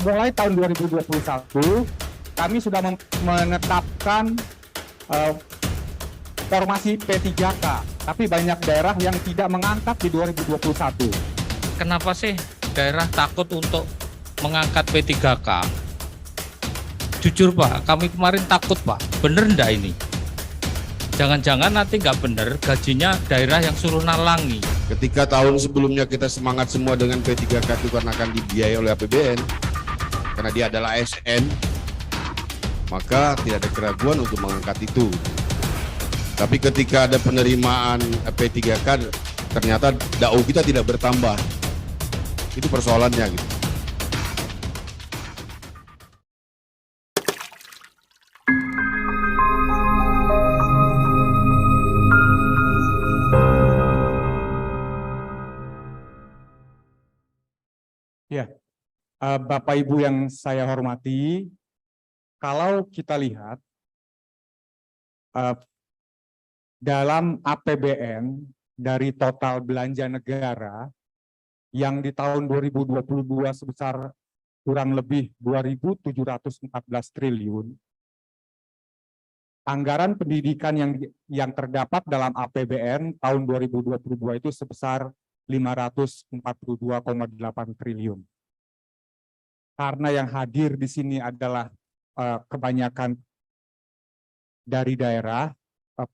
mulai tahun 2021 kami sudah menetapkan formasi P3K, tapi banyak daerah yang tidak mengangkat di 2021. Kenapa sih daerah takut untuk mengangkat P3K? Jujur Pak, kami kemarin takut Pak, bener enggak ini? Jangan-jangan nanti nggak bener gajinya daerah yang suruh nalangi. Ketika tahun sebelumnya kita semangat semua dengan P3K itu karena akan dibiayai oleh APBN, karena dia adalah ASN, maka tidak ada keraguan untuk mengangkat itu. Tapi ketika ada penerimaan P3K, ternyata DAU kita tidak bertambah. Itu persoalannya gitu. Ya, Bapak Ibu yang saya hormati, kalau kita lihat dalam APBN dari total belanja negara yang di tahun 2022 sebesar kurang lebih 2.714 triliun, anggaran pendidikan yang terdapat dalam APBN tahun 2022 itu sebesar 542,8 triliun. Karena yang hadir di sini adalah kebanyakan dari daerah,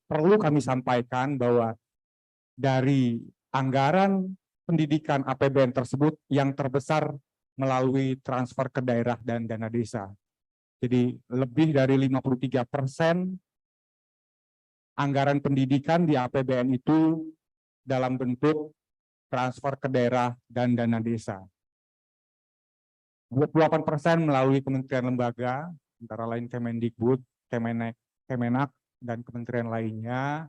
perlu kami sampaikan bahwa dari anggaran pendidikan APBN tersebut yang terbesar melalui transfer ke daerah dan dana desa. Jadi lebih dari 53% anggaran pendidikan di APBN itu dalam bentuk transfer ke daerah dan dana desa. 28% melalui kementerian lembaga, antara lain Kemendikbud, Kemenak, dan kementerian lainnya.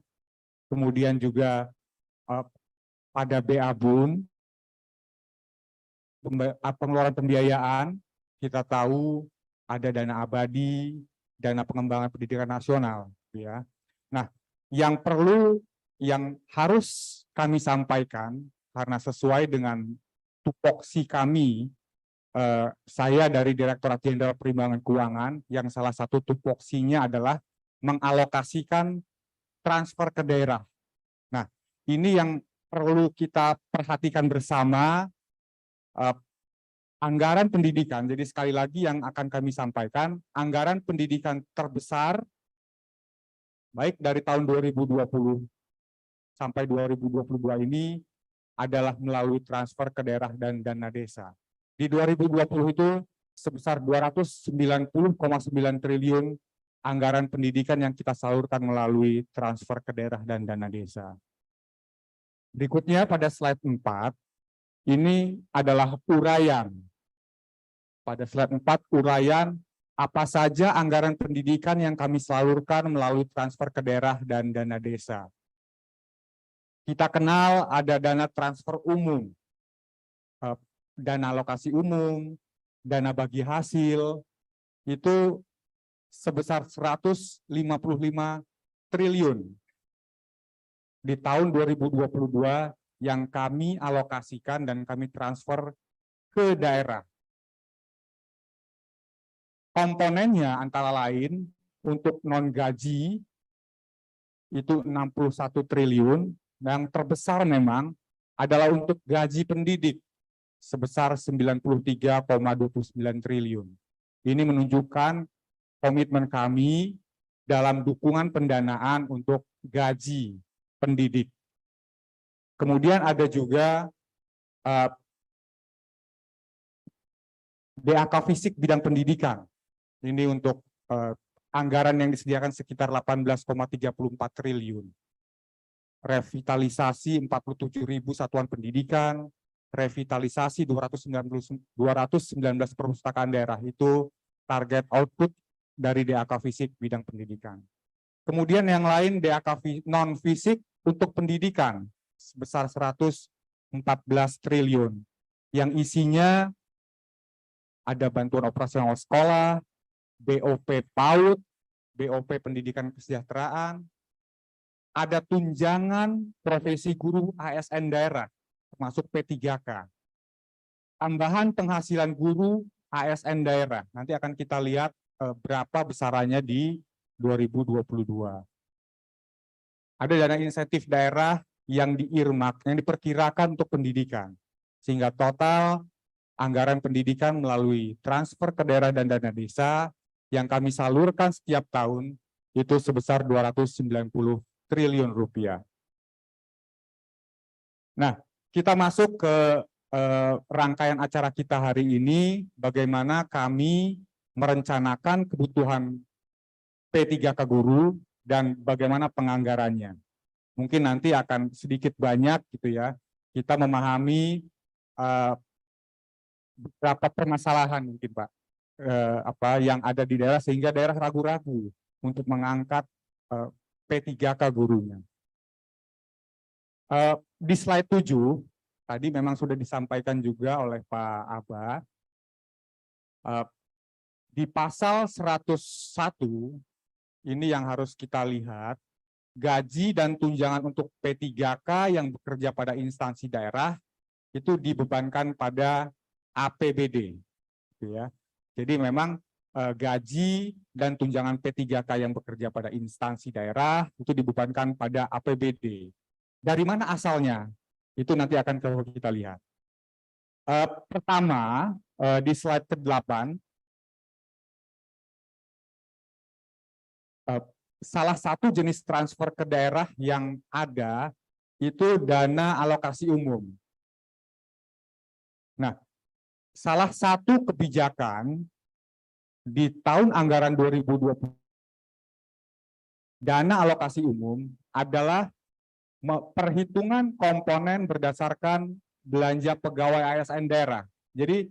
Kemudian juga pada BABUN, pengeluaran pembiayaan, kita tahu ada dana abadi, dana pengembangan pendidikan nasional. Ya. Nah, yang harus kami sampaikan, karena sesuai dengan tupoksi kami, saya dari Direktorat Jenderal Perimbangan Keuangan, yang salah satu tupoksinya adalah mengalokasikan transfer ke daerah. Nah, ini yang perlu kita perhatikan bersama, anggaran pendidikan. Jadi sekali lagi yang akan kami sampaikan, anggaran pendidikan terbesar, baik dari tahun 2020 sampai 2022 ini, adalah melalui transfer ke daerah dan dana desa. Di 2020 itu sebesar 290,9 triliun anggaran pendidikan yang kita salurkan melalui transfer ke daerah dan dana desa. Berikutnya pada slide 4, ini adalah uraian. Pada slide 4, uraian apa saja anggaran pendidikan yang kami salurkan melalui transfer ke daerah dan dana desa. Kita kenal ada dana transfer umum, dana alokasi umum, dana bagi hasil, itu sebesar 155 triliun di tahun 2022 yang kami alokasikan dan kami transfer ke daerah. Komponennya antara lain untuk non-gaji itu 61 triliun, yang terbesar memang adalah untuk gaji pendidik sebesar 93,29 triliun. Ini menunjukkan komitmen kami dalam dukungan pendanaan untuk gaji pendidik. Kemudian ada juga DAK fisik bidang pendidikan. Ini untuk anggaran yang disediakan sekitar 18,34 triliun. Revitalisasi 47.000 satuan pendidikan, revitalisasi 219 perpustakaan daerah, itu target output dari DAK fisik bidang pendidikan. Kemudian yang lain DAK non fisik untuk pendidikan sebesar 114 triliun yang isinya ada bantuan operasional sekolah, BOP PAUD, BOP pendidikan kesejahteraan, ada tunjangan profesi guru ASN daerah termasuk P3K. Tambahan penghasilan guru ASN daerah. Nanti akan kita lihat berapa besarannya di 2022. Ada dana insentif daerah yang di-earmark, yang diperkirakan untuk pendidikan. Sehingga total anggaran pendidikan melalui transfer ke daerah dan dana desa yang kami salurkan setiap tahun itu sebesar 290 triliun rupiah. Nah, kita masuk ke rangkaian acara kita hari ini, bagaimana kami merencanakan kebutuhan P3K guru dan bagaimana penganggarannya. Mungkin nanti akan sedikit banyak gitu ya, kita memahami beberapa permasalahan mungkin Pak, yang ada di daerah sehingga daerah ragu-ragu untuk mengangkat P3K gurunya. Di slide 7, tadi memang sudah disampaikan juga oleh Pak Aba, di pasal 101, ini yang harus kita lihat, gaji dan tunjangan untuk P3K yang bekerja pada instansi daerah, itu dibebankan pada APBD. Gitu ya. Jadi memang gaji dan tunjangan P3K yang bekerja pada instansi daerah, itu dibebankan pada APBD. Dari mana asalnya? Itu nanti akan kita lihat. Pertama, di slide ke-8, salah satu jenis transfer ke daerah yang ada itu dana alokasi umum. Nah, salah satu kebijakan di tahun anggaran 2020 dana alokasi umum adalah perhitungan komponen berdasarkan belanja pegawai ASN daerah. Jadi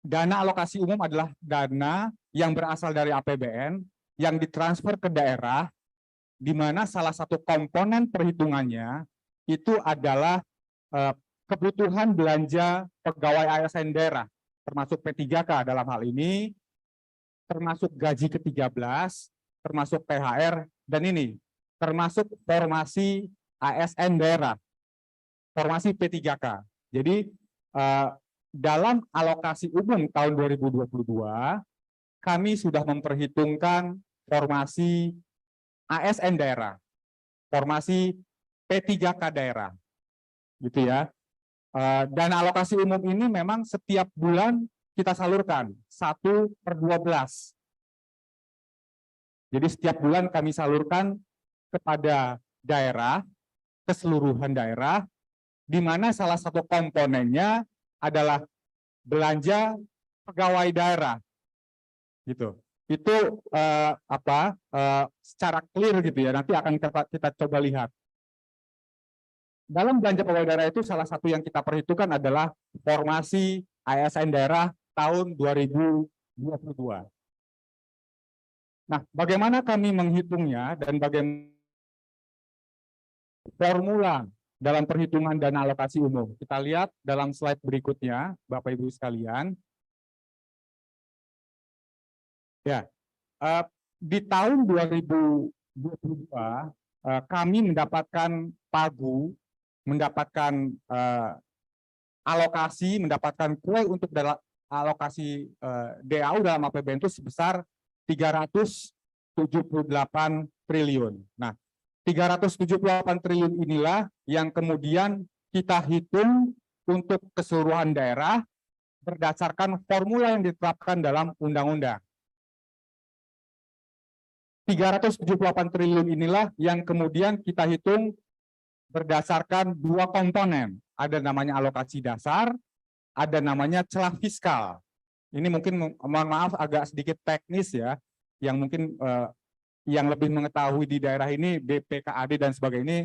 dana alokasi umum adalah dana yang berasal dari APBN yang ditransfer ke daerah, di mana salah satu komponen perhitungannya itu adalah kebutuhan belanja pegawai ASN daerah, termasuk P3K dalam hal ini, termasuk gaji ke-13, termasuk THR, dan ini termasuk formasi ASN daerah, formasi P3K. Jadi dalam alokasi umum tahun 2022, kami sudah memperhitungkan formasi ASN daerah, formasi P3K daerah, gitu ya. Dana alokasi umum ini memang setiap bulan kita salurkan 1/12. Jadi setiap bulan kami salurkan kepada daerah, keseluruhan daerah, di mana salah satu komponennya adalah belanja pegawai daerah, gitu. Itu secara clear gitu ya. Nanti akan kita coba lihat. Dalam belanja pegawai daerah itu salah satu yang kita perhitungkan adalah formasi ASN daerah tahun 2022. Nah, bagaimana kami menghitungnya dan bagaimana formula dalam perhitungan dana alokasi umum? Kita lihat dalam slide berikutnya, Bapak Ibu sekalian. Ya, di tahun 2022 kami mendapatkan pagu, mendapatkan alokasi, mendapatkan kue untuk alokasi DAU dalam APBN itu sebesar 378 triliun. Nah, 378 triliun inilah yang kemudian kita hitung untuk keseluruhan daerah berdasarkan formula yang ditetapkan dalam undang-undang. 378 triliun inilah yang kemudian kita hitung berdasarkan dua komponen. Ada namanya alokasi dasar, ada namanya celah fiskal. Ini mungkin, mohon maaf, agak sedikit teknis ya, yang mungkin yang lebih mengetahui di daerah ini, BPKAD dan sebagainya ini,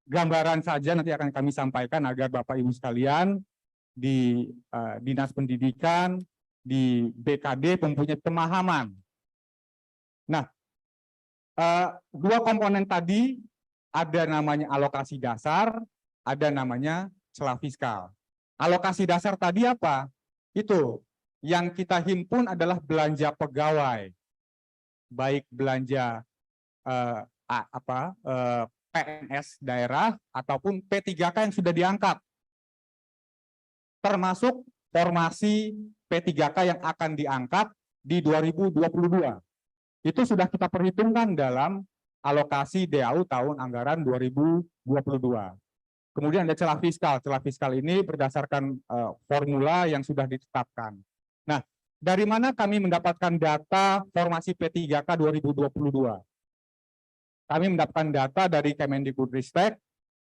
gambaran saja nanti akan kami sampaikan agar Bapak Ibu sekalian di Dinas Pendidikan, di BKD mempunyai pemahaman. Nah, dua komponen tadi, ada namanya alokasi dasar, ada namanya celah fiskal. Alokasi dasar tadi apa? Itu yang kita himpun adalah belanja pegawai, baik belanja PNS daerah ataupun P3K yang sudah diangkat, termasuk formasi P3K yang akan diangkat di 2022. Itu sudah kita perhitungkan dalam alokasi DAU tahun anggaran 2022. Kemudian ada celah fiskal. Celah fiskal ini berdasarkan formula yang sudah ditetapkan. Nah, dari mana kami mendapatkan data formasi P3K 2022? Kami mendapatkan data dari Kemendikbudristek,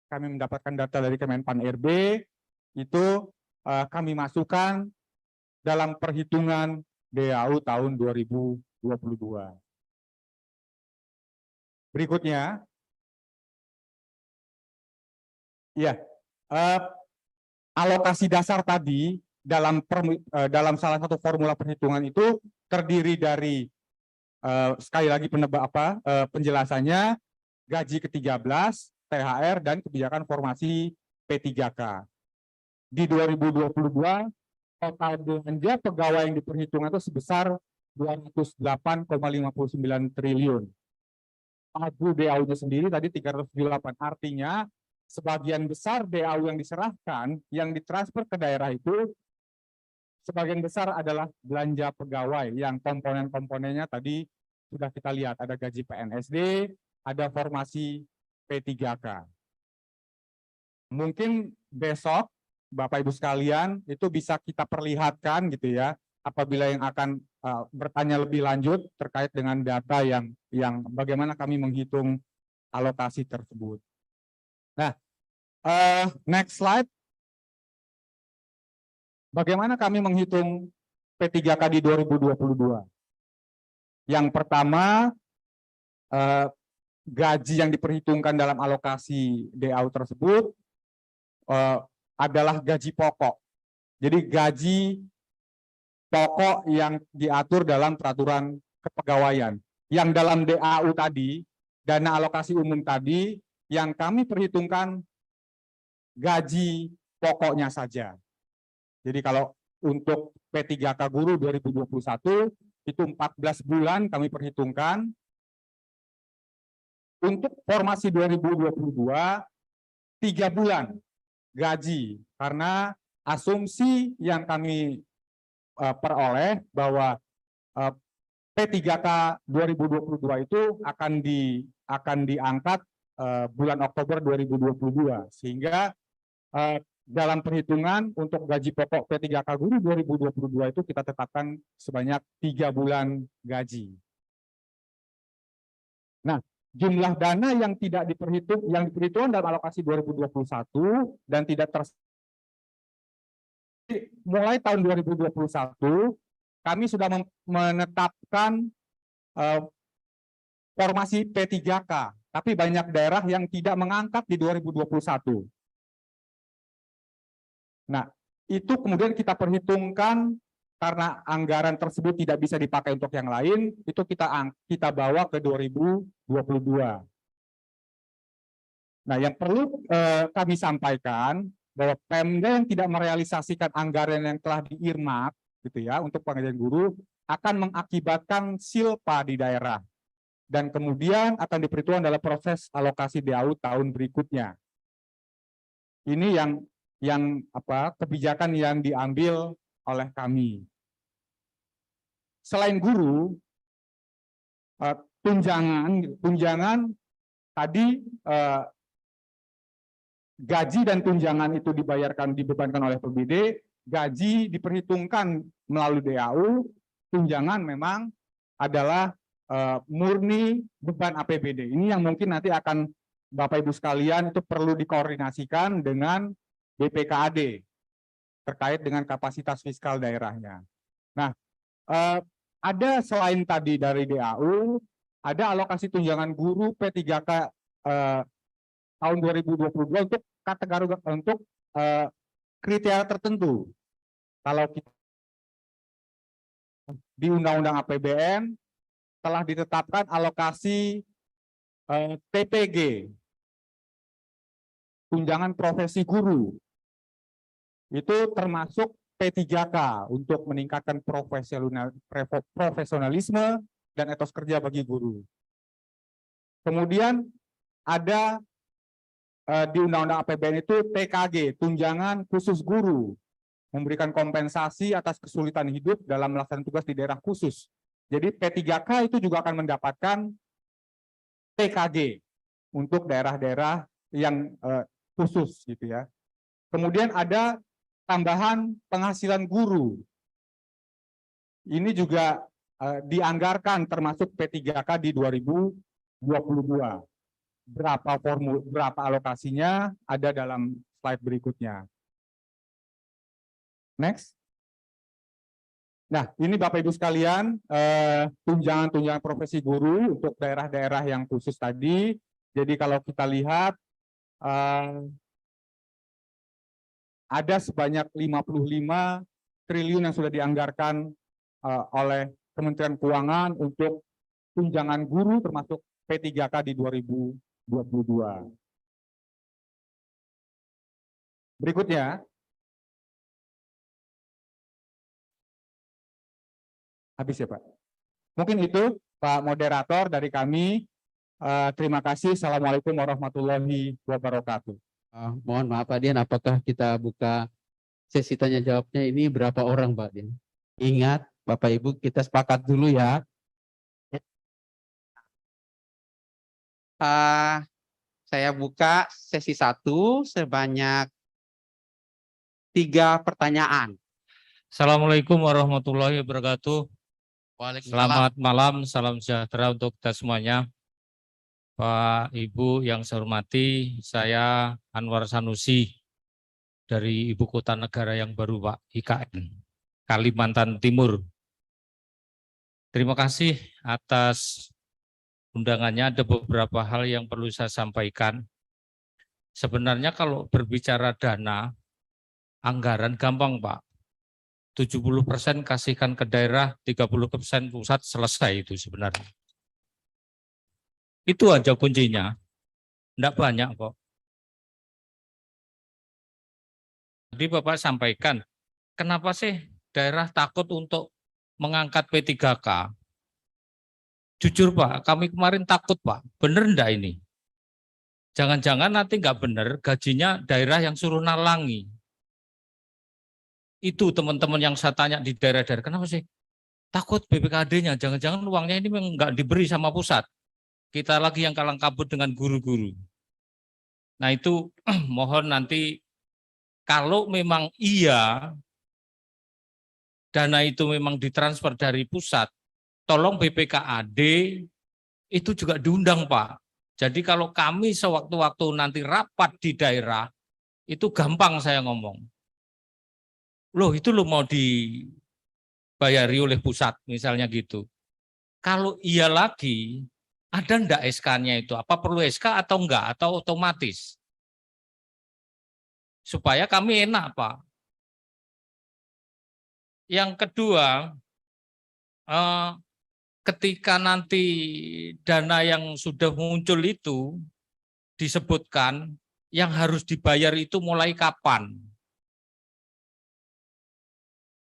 kami mendapatkan data dari Kemenpan-RB, itu kami masukkan dalam perhitungan DAU tahun 2022. Berikutnya, ya, alokasi dasar tadi dalam salah satu formula perhitungan itu terdiri dari sekali lagi penjelasannya gaji ke-13, THR dan kebijakan formasi P3K. Di 2022 total belanja pegawai yang diperhitungkan itu sebesar 208,59 triliun. Pagu DAU-nya sendiri tadi 378, artinya sebagian besar DAU yang diserahkan, yang ditransfer ke daerah itu, sebagian besar adalah belanja pegawai yang komponen-komponennya tadi sudah kita lihat. Ada gaji PNSD, ada formasi P3K. Mungkin besok, Bapak Ibu sekalian, itu bisa kita perlihatkan gitu ya, apabila yang akan bertanya lebih lanjut terkait dengan data yang bagaimana kami menghitung alokasi tersebut. Nah, next slide. Bagaimana kami menghitung P3K di 2022? Yang pertama, gaji yang diperhitungkan dalam alokasi DAU tersebut adalah gaji pokok. Jadi gaji pokok yang diatur dalam peraturan kepegawaian. Yang dalam DAU tadi, dana alokasi umum tadi, yang kami perhitungkan gaji pokoknya saja. Jadi kalau untuk P3K guru 2021 itu 14 bulan kami perhitungkan. Untuk formasi 2022 3 bulan gaji, karena asumsi yang kami peroleh bahwa P3K 2022 itu akan diangkat bulan Oktober 2022, sehingga dalam perhitungan untuk gaji pokok P3K guru 2022 itu kita tetapkan sebanyak 3 bulan gaji. Nah, jumlah dana yang tidak diperhitungkan dalam alokasi 2021 dan tidak mulai tahun 2021 kami sudah menetapkan formasi P3K, tapi banyak daerah yang tidak mengangkat di 2021. Nah, itu kemudian kita perhitungkan karena anggaran tersebut tidak bisa dipakai untuk yang lain, itu kita bawa ke 2022. Nah, yang perlu kami sampaikan bahwa Pemda yang tidak merealisasikan anggaran yang telah diirmak gitu ya untuk pengajian guru akan mengakibatkan silpa di daerah dan kemudian akan diperhitungkan dalam proses alokasi DAU tahun berikutnya. Ini kebijakan yang diambil oleh kami. Selain guru, tunjangan tadi gaji dan tunjangan itu dibebankan oleh PBD, gaji diperhitungkan melalui DAU, tunjangan memang adalah murni beban APBD. Ini yang mungkin nanti akan Bapak Ibu sekalian itu perlu dikoordinasikan dengan BPKAD terkait dengan kapasitas fiskal daerahnya. Nah, ada selain tadi dari DAU, ada alokasi tunjangan guru P3K tahun 2022 untuk kategori kriteria tertentu. Kalau kita di Undang-Undang APBN telah ditetapkan alokasi TPG, tunjangan profesi guru, itu termasuk P3K untuk meningkatkan profesionalisme dan etos kerja bagi guru. Kemudian ada di Undang-Undang APBN itu TKG, tunjangan khusus guru. memberikan kompensasi atas kesulitan hidup dalam melaksanakan tugas di daerah khusus. Jadi P3K itu juga akan mendapatkan TKG untuk daerah-daerah yang khusus gitu ya. Kemudian ada tambahan penghasilan guru. Ini juga dianggarkan termasuk P3K di 2022. Berapa alokasinya ada dalam slide berikutnya. Next. Nah, ini Bapak Ibu sekalian, tunjangan-tunjangan profesi guru untuk daerah-daerah yang khusus tadi. Jadi kalau kita lihat, ada sebanyak 55 triliun yang sudah dianggarkan oleh Kementerian Keuangan untuk tunjangan guru termasuk P3K di 2022. Berikutnya, habis ya Pak. Mungkin itu Pak Moderator dari kami. Terima kasih. Assalamualaikum warahmatullahi wabarakatuh. Mohon maaf Pak Dian, apakah kita buka sesi tanya jawabnya ini berapa orang Pak Dian? Ingat Bapak Ibu, kita sepakat dulu ya. Saya buka sesi 1 sebanyak 3 pertanyaan. Assalamualaikum warahmatullahi wabarakatuh. Waalaikumsalam. Selamat malam, salam sejahtera untuk kita semuanya. Pak Ibu yang saya hormati, saya Anwar Sanusi dari Ibu Kota Negara yang baru Pak, IKN, Kalimantan Timur. Terima kasih atas undangannya. Ada beberapa hal yang perlu saya sampaikan. Sebenarnya kalau berbicara dana, anggaran gampang Pak. 70% kasihkan ke daerah, 30% pusat, selesai itu sebenarnya. Itu aja kuncinya. Enggak banyak kok. Jadi Bapak sampaikan, kenapa sih daerah takut untuk mengangkat P3K? Jujur Pak, kami kemarin takut Pak. Bener enggak ini? Jangan-jangan nanti enggak bener, gajinya daerah yang suruh nalangi. Itu teman-teman yang saya tanya di daerah-daerah, kenapa sih? Takut BPKD-nya, jangan-jangan uangnya ini enggak diberi sama pusat. Kita lagi yang kalang kabut dengan guru-guru. Nah itu mohon nanti kalau memang iya dana itu memang ditransfer dari pusat, tolong BPKAD itu juga diundang Pak. Jadi kalau kami sewaktu-waktu nanti rapat di daerah, itu gampang saya ngomong. Loh itu lo mau dibayari oleh pusat misalnya gitu. Kalau iya lagi, ada enggak SK-nya itu? Apa perlu SK atau enggak? Atau otomatis? Supaya kami enak, Pak. Yang kedua, ketika nanti dana yang sudah muncul itu disebutkan, yang harus dibayar itu mulai kapan?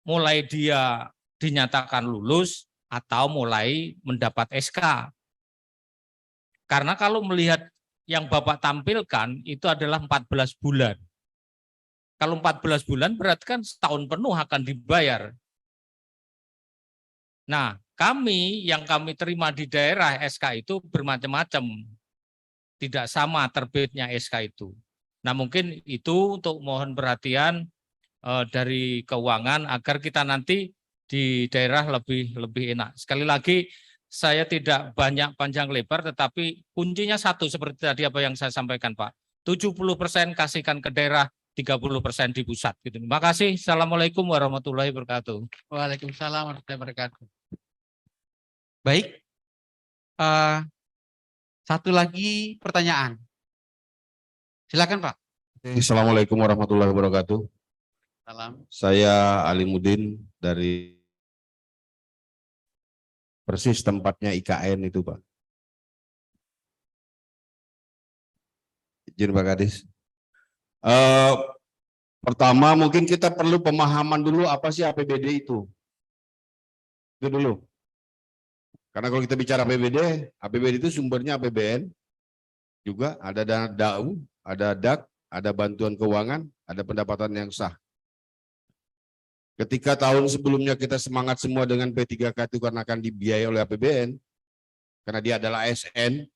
Mulai dia dinyatakan lulus atau mulai mendapat SK? Karena kalau melihat yang Bapak tampilkan itu adalah 14 bulan. Kalau 14 bulan berarti kan setahun penuh akan dibayar. Nah, yang kami terima di daerah SK itu bermacam-macam. Tidak sama terbitnya SK itu. Nah, mungkin itu untuk mohon perhatian dari keuangan agar kita nanti di daerah lebih enak. Sekali lagi, saya tidak banyak panjang lebar, tetapi kuncinya satu seperti tadi apa yang saya sampaikan Pak. 70% kasihkan ke daerah, 30% di pusat. Gitu. Terima kasih. Assalamualaikum warahmatullahi wabarakatuh. Waalaikumsalam warahmatullahi wabarakatuh. Baik. Satu lagi pertanyaan. Silakan Pak. Assalamualaikum warahmatullahi wabarakatuh. Salam. Saya Alimuddin dari persis tempatnya IKN itu Pak. Izin Pak Kadis. Pertama mungkin kita perlu pemahaman dulu apa sih APBD itu. Itu dulu. Karena kalau kita bicara APBD itu sumbernya APBN, juga ada dana DAU, ada DAK, ada bantuan keuangan, ada pendapatan yang sah. Ketika tahun sebelumnya kita semangat semua dengan P3K itu karena akan dibiayai oleh APBN, karena dia adalah ASN,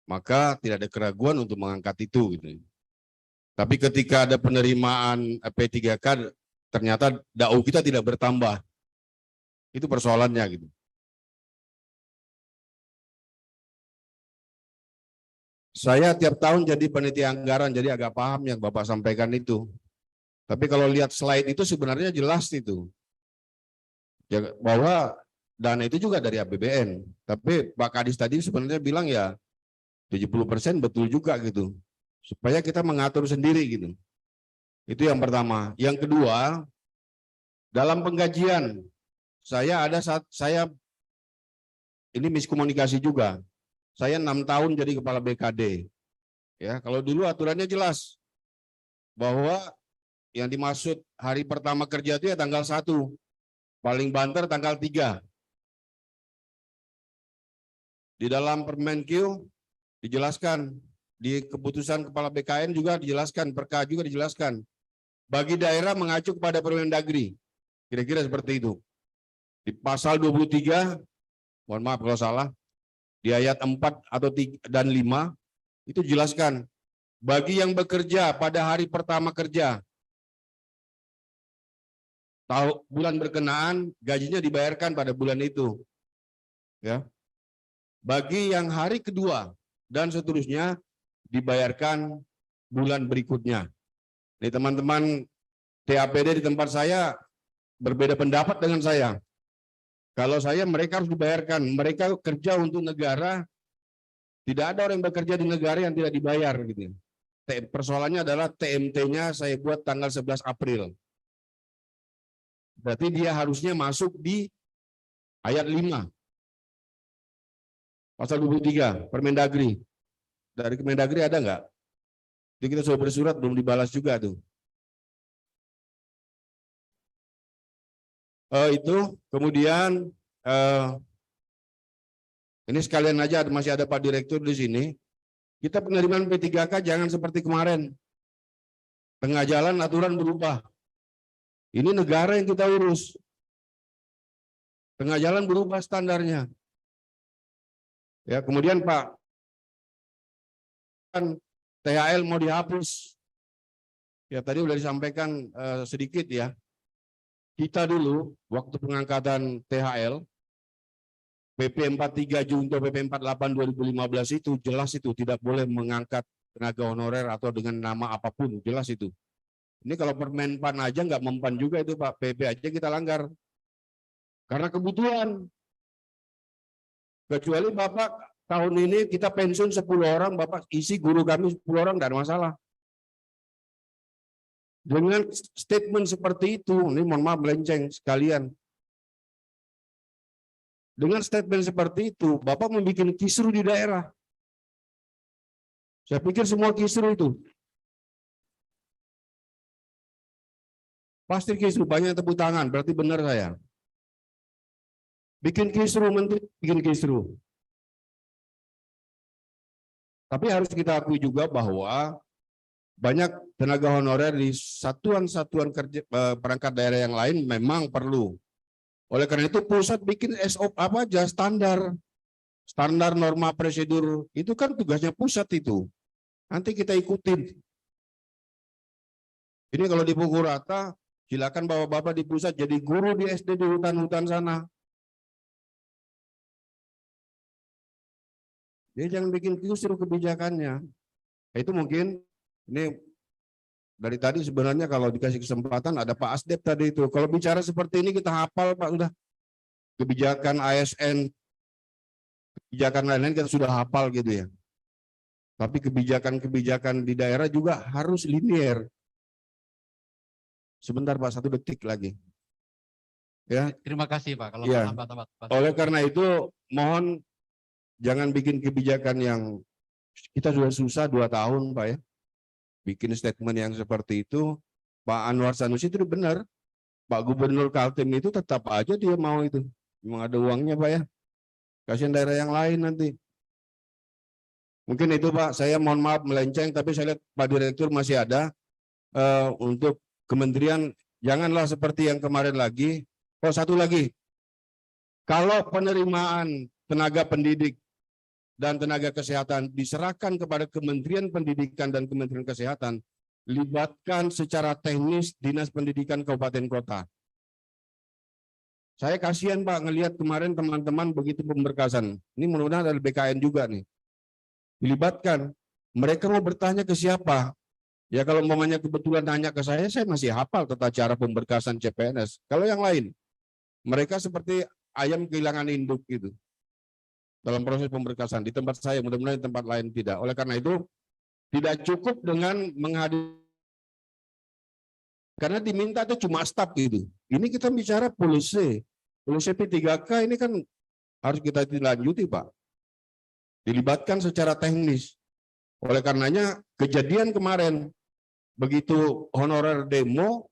maka tidak ada keraguan untuk mengangkat itu. Gitu. Tapi ketika ada penerimaan P3K, ternyata DAU kita tidak bertambah. Itu persoalannya gitu. Saya tiap tahun jadi panitia anggaran, jadi agak paham yang Bapak sampaikan itu. Tapi kalau lihat slide itu sebenarnya jelas itu. Ya, bahwa dana itu juga dari APBN. Tapi Pak Kadis tadi sebenarnya bilang ya 70% betul juga gitu. Supaya kita mengatur sendiri gitu. Itu yang pertama. Yang kedua, dalam penggajian saya ini miskomunikasi juga. Saya 6 tahun jadi kepala BKD. Ya, kalau dulu aturannya jelas bahwa yang dimaksud hari pertama kerja itu ya tanggal 1. Paling banter tanggal 3. Di dalam Permenkyu dijelaskan, di keputusan kepala BKN juga dijelaskan, Perka juga dijelaskan. Bagi daerah mengacu kepada Permendagri. Kira-kira seperti itu. Di pasal 23, mohon maaf kalau salah, di ayat 4 atau 3 dan 5, itu dijelaskan. Bagi yang bekerja pada hari pertama kerja, bulan berkenaan, gajinya dibayarkan pada bulan itu. Ya. Bagi yang hari kedua dan seterusnya, dibayarkan bulan berikutnya. Nih teman-teman TAPD di tempat saya berbeda pendapat dengan saya. Kalau saya, mereka harus dibayarkan. Mereka kerja untuk negara, tidak ada orang yang bekerja di negara yang tidak dibayar. Gitu. Persoalannya adalah TMT-nya saya buat tanggal 11 April. Berarti dia harusnya masuk di ayat 5. Pasal 23, Permendagri. Dari Kemendagri ada nggak? Jadi kita sudah bersurat, belum dibalas juga tuh. Itu, kemudian ini sekalian aja masih ada Pak Direktur di sini. Kita penerimaan P3K jangan seperti kemarin. Tengah jalan aturan berubah. Ini negara yang kita urus. Tengah jalan berubah standarnya. Ya, kemudian Pak, THL mau dihapus. Ya, tadi udah disampaikan sedikit ya. Kita dulu waktu pengangkatan THL PP 43 Junto PP 48 2015 itu jelas itu tidak boleh mengangkat tenaga honorer atau dengan nama apapun, jelas itu. Ini kalau Permenpan aja nggak mempan juga itu Pak, PP aja kita langgar. Karena kebutuhan. Kecuali Bapak tahun ini kita pensiun 10 orang, Bapak isi guru kami 10 orang, tidak ada masalah. Dengan statement seperti itu, ini mohon maaf melenceng sekalian. Dengan statement seperti itu, Bapak membuat kisru di daerah. Saya pikir semua kisru itu. Pasti kisru, banyak tepuk tangan, berarti benar saya. Bikin kisru, menteri bikin kisru. Tapi harus kita akui juga bahwa banyak tenaga honorer di satuan-satuan kerja perangkat daerah yang lain memang perlu. Oleh karena itu pusat bikin SOP apa aja standar norma prosedur itu kan tugasnya pusat itu. Nanti kita ikutin. Ini kalau dipukul rata, silakan bawa Bapak di pusat jadi guru di SD di hutan-hutan sana. Dia jangan bikin kisru kebijakannya. Itu mungkin ini dari tadi sebenarnya kalau dikasih kesempatan ada Pak Asdep tadi itu. Kalau bicara seperti ini kita hafal Pak sudah. Kebijakan ASN, kebijakan lain-lain kita sudah hafal gitu ya. Tapi kebijakan-kebijakan di daerah juga harus linear. Sebentar Pak, 1 detik lagi. Ya. Terima kasih Pak. Kalau Ya. tambat. Oleh karena itu mohon jangan bikin kebijakan yang kita sudah susah 2 tahun Pak ya. Bikin statement yang seperti itu. Pak Anwar Sanusi itu benar. Pak Gubernur Kaltim itu tetap aja dia mau itu. Memang ada uangnya Pak ya. Kasihan daerah yang lain nanti. Mungkin itu Pak, saya mohon maaf melenceng, tapi saya lihat Pak Direktur masih ada untuk kementerian Janganlah seperti yang kemarin lagi. Oh, satu lagi. Kalau penerimaan tenaga pendidik dan tenaga kesehatan diserahkan kepada Kementerian Pendidikan dan Kementerian Kesehatan, libatkan secara teknis Dinas Pendidikan Kabupaten Kota. Saya kasihan Pak ngelihat kemarin teman-teman begitu pemberkasan. Ini mudah-mudahan ada BKN juga nih. Dilibatkan. Mereka mau bertanya ke siapa? Ya kalau umpamanya kebetulan nanya ke saya masih hafal tata cara pemberkasan CPNS. Kalau yang lain, mereka seperti ayam kehilangan induk gitu. Dalam proses pemberkasan di tempat saya, mudah-mudahan di tempat lain tidak. Oleh karena itu, tidak cukup dengan menghadir, karena diminta itu cuma staf gitu. Ini kita bicara polisi P3K ini kan harus kita lanjuti Pak. Dilibatkan secara teknis. Oleh karenanya kejadian kemarin, begitu honorer demo,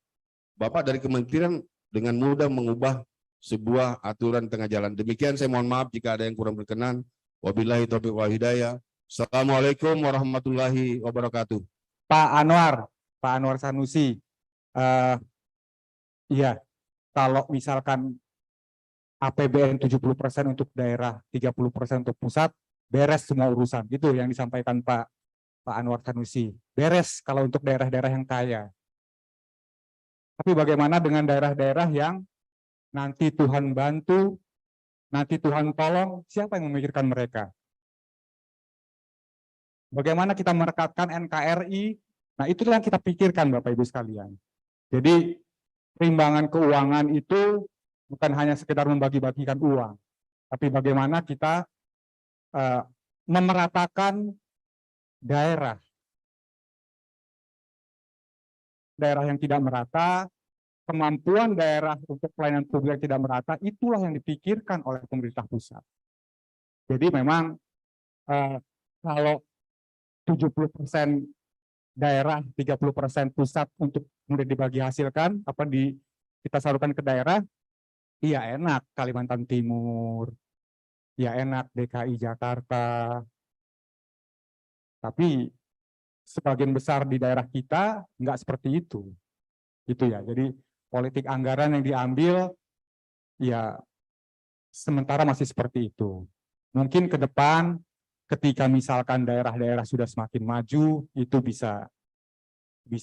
Bapak dari kementerian dengan mudah mengubah sebuah aturan tengah jalan. Demikian saya mohon maaf jika ada yang kurang berkenan. Wabillahi taufiq wal hidayah. Assalamualaikum warahmatullahi wabarakatuh. Pak Anwar Sanusi, iya, kalau misalkan APBN 70% untuk daerah, 30% untuk pusat, beres semua urusan. Itu yang disampaikan Pak Anwar Sanusi. Beres kalau untuk daerah-daerah yang kaya. Tapi bagaimana dengan daerah-daerah yang nanti Tuhan bantu, nanti Tuhan tolong, siapa yang memikirkan mereka? Bagaimana kita merekatkan NKRI? Nah, itulah yang kita pikirkan Bapak Ibu sekalian. Jadi, perimbangan keuangan itu bukan hanya sekedar membagi-bagikan uang, tapi bagaimana kita memeratakan daerah. Daerah yang tidak merata, kemampuan daerah untuk pelayanan publik yang tidak merata, itulah yang dipikirkan oleh pemerintah pusat. Jadi memang kalau 70% daerah, 30% pusat untuk kemudian dibagi hasilkan, kita salurkan ke daerah, iya enak Kalimantan Timur, ya enak DKI Jakarta, tapi sebagian besar di daerah kita nggak seperti itu. Gitu ya, jadi politik anggaran yang diambil ya sementara masih seperti itu. Mungkin ke depan ketika misalkan daerah-daerah sudah semakin maju itu bisa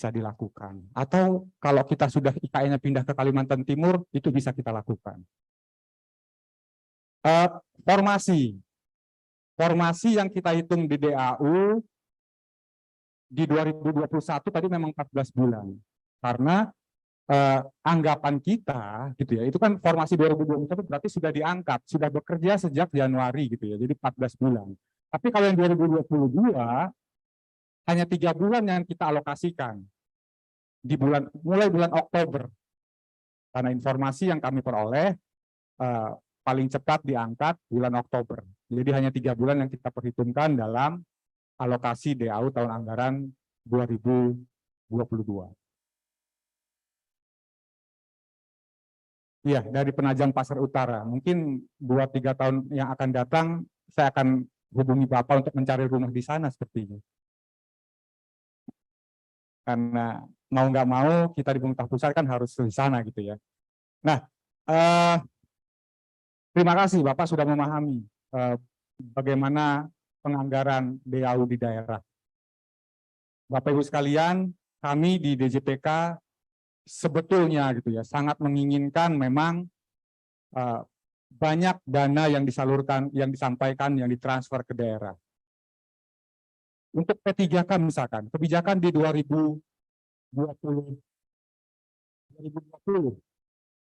dilakukan. Atau kalau kita sudah IKN-nya pindah ke Kalimantan Timur itu bisa kita lakukan. Formasi yang kita hitung di DAU di 2021 tadi memang 14 bulan. Karena anggapan kita gitu ya, itu kan formasi 2021 berarti sudah diangkat, sudah bekerja sejak Januari gitu ya, jadi 14 bulan. Tapi kalau yang 2022 hanya 3 bulan yang kita alokasikan di mulai bulan Oktober. Karena informasi yang kami peroleh paling cepat diangkat bulan Oktober. Jadi hanya 3 bulan yang kita perhitungkan dalam alokasi DAU tahun anggaran 2022. Iya, dari Penajam Pasar Utara. Mungkin 2-3 tahun yang akan datang, saya akan hubungi Bapak untuk mencari rumah di sana sepertinya. Karena mau nggak mau, kita di pemerintah pusat kan harus di sana gitu ya. Nah, terima kasih Bapak sudah memahami bagaimana penganggaran DAU di daerah. Bapak Ibu sekalian, kami di DJPK sebetulnya gitu ya sangat menginginkan memang banyak dana yang disalurkan, yang disampaikan, yang ditransfer ke daerah. Untuk P3K misalkan, kebijakan di 2020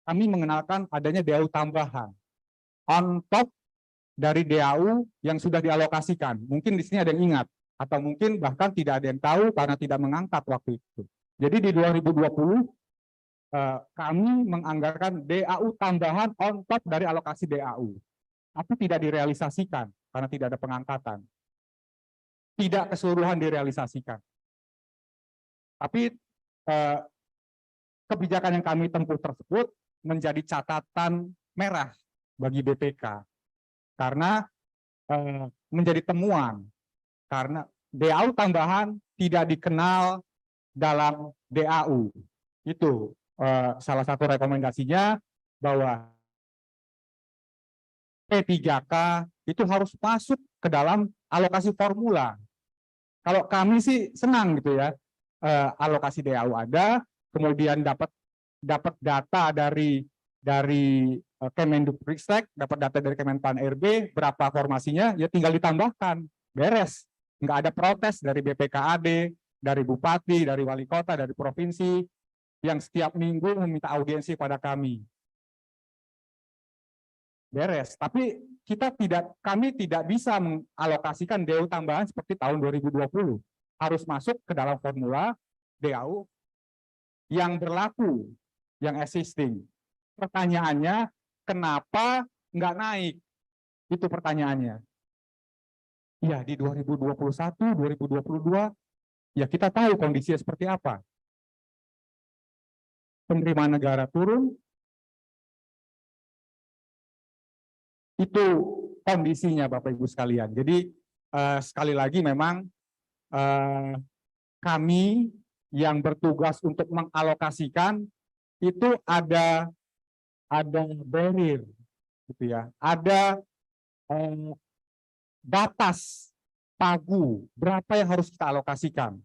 kami mengenalkan adanya DAU tambahan on top dari DAU yang sudah dialokasikan. Mungkin di sini ada yang ingat, atau mungkin bahkan tidak ada yang tahu karena tidak mengangkat waktu itu. Jadi di 2020 kami menganggarkan DAU tambahan on top dari alokasi DAU, tapi tidak direalisasikan karena tidak ada pengangkatan. Tidak keseluruhan direalisasikan. Tapi kebijakan yang kami tempuh tersebut menjadi catatan merah bagi BPK karena menjadi temuan karena DAU tambahan tidak dikenal dalam DAU. Itu salah satu rekomendasinya bahwa P3K itu harus masuk ke dalam alokasi formula. Kalau kami sih senang gitu ya, alokasi DAU ada, kemudian dapat data dari Kemendikbudristek, dapat data dari Kemenpan RB, berapa formasinya, ya tinggal ditambahkan, beres. Nggak ada protes dari BPKAD, dari Bupati, dari Wali Kota, dari Provinsi, yang setiap minggu meminta audiensi pada kami. Beres. Tapi kami tidak bisa mengalokasikan DAU tambahan seperti tahun 2020. Harus masuk ke dalam formula DAU yang berlaku, yang existing. Pertanyaannya, kenapa nggak naik? Itu pertanyaannya. Ya, di 2021, 2022, ya kita tahu kondisinya seperti apa. Penerimaan negara turun, itu kondisinya Bapak Ibu sekalian. Jadi sekali lagi memang kami yang bertugas untuk mengalokasikan itu ada barrier, gitu ya. Ada batas pagu berapa yang harus kita alokasikan.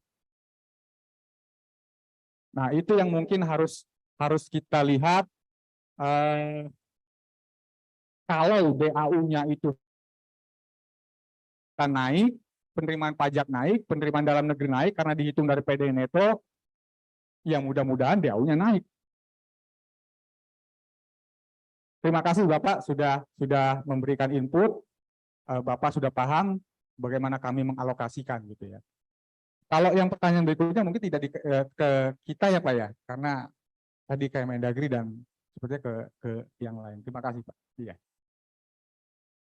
Nah, itu yang mungkin harus kita lihat. Kalau DAU-nya itu naik, penerimaan pajak naik, penerimaan dalam negeri naik karena dihitung dari PD Neto, ya mudah-mudahan DAU-nya naik. Terima kasih Bapak sudah memberikan input. Bapak sudah paham bagaimana kami mengalokasikan gitu ya. Kalau yang pertanyaan berikutnya mungkin tidak ke kita ya Pak ya, karena tadi ke Mendagri dan sepertinya ke yang lain. Terima kasih Pak. Iya.